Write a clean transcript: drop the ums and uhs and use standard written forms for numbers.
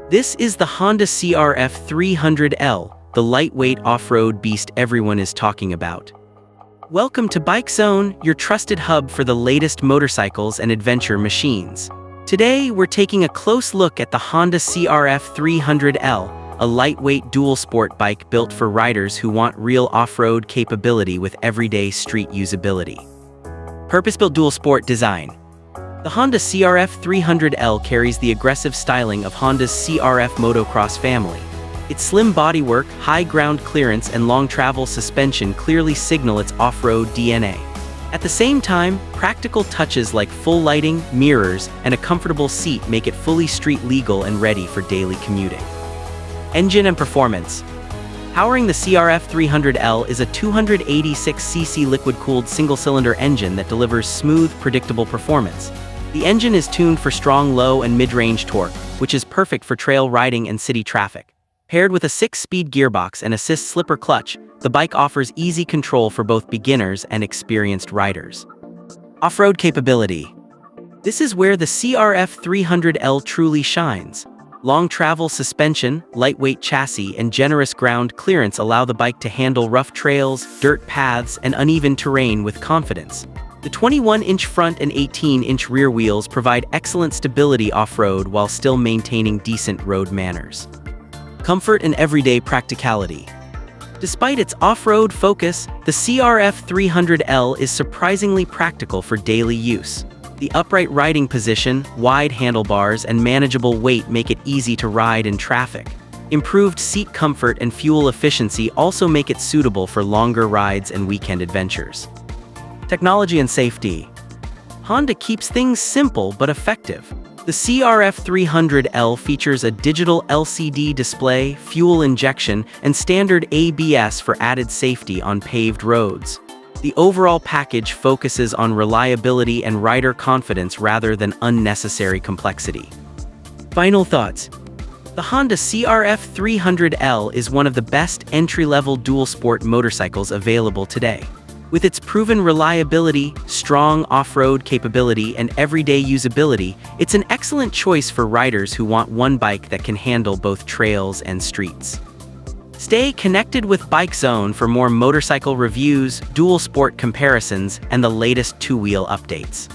This is the Honda CRF300L, the lightweight off-road beast everyone is talking about. Welcome to Bikezone, your trusted hub for the latest motorcycles and adventure machines. Today, we're taking a close look at the Honda CRF300L, a lightweight dual-sport bike built for riders who want real off-road capability with everyday street usability. Purpose-built dual-sport design. The Honda CRF300L carries the aggressive styling of Honda's CRF motocross family. Its slim bodywork, high ground clearance, and long travel suspension clearly signal its off-road DNA. At the same time, practical touches like full lighting, mirrors, and a comfortable seat make it fully street legal and ready for daily commuting. Engine and performance. Powering the CRF300L is a 286cc liquid-cooled single-cylinder engine that delivers smooth, predictable performance. The engine is tuned for strong low and mid-range torque, which is perfect for trail riding and city traffic. Paired with a 6-speed gearbox and assist slipper clutch, the bike offers easy control for both beginners and experienced riders. Off-road capability. This is where the CRF300L truly shines. Long travel suspension, lightweight chassis, and generous ground clearance allow the bike to handle rough trails, dirt paths, and uneven terrain with confidence. The 21-inch front and 18-inch rear wheels provide excellent stability off-road while still maintaining decent road manners. Comfort and everyday practicality. Despite its off-road focus, the CRF300L is surprisingly practical for daily use. The upright riding position, wide handlebars, and manageable weight make it easy to ride in traffic. Improved seat comfort and fuel efficiency also make it suitable for longer rides and weekend adventures. Technology and safety. Honda keeps things simple but effective. The CRF300L features a digital LCD display, fuel injection, and standard ABS for added safety on paved roads. The overall package focuses on reliability and rider confidence rather than unnecessary complexity. Final thoughts. The Honda CRF300L is one of the best entry-level dual-sport motorcycles available today. With its proven reliability, strong off-road capability, and everyday usability, it's an excellent choice for riders who want one bike that can handle both trails and streets. Stay connected with Bikezone for more motorcycle reviews, dual sport comparisons, and the latest two-wheel updates.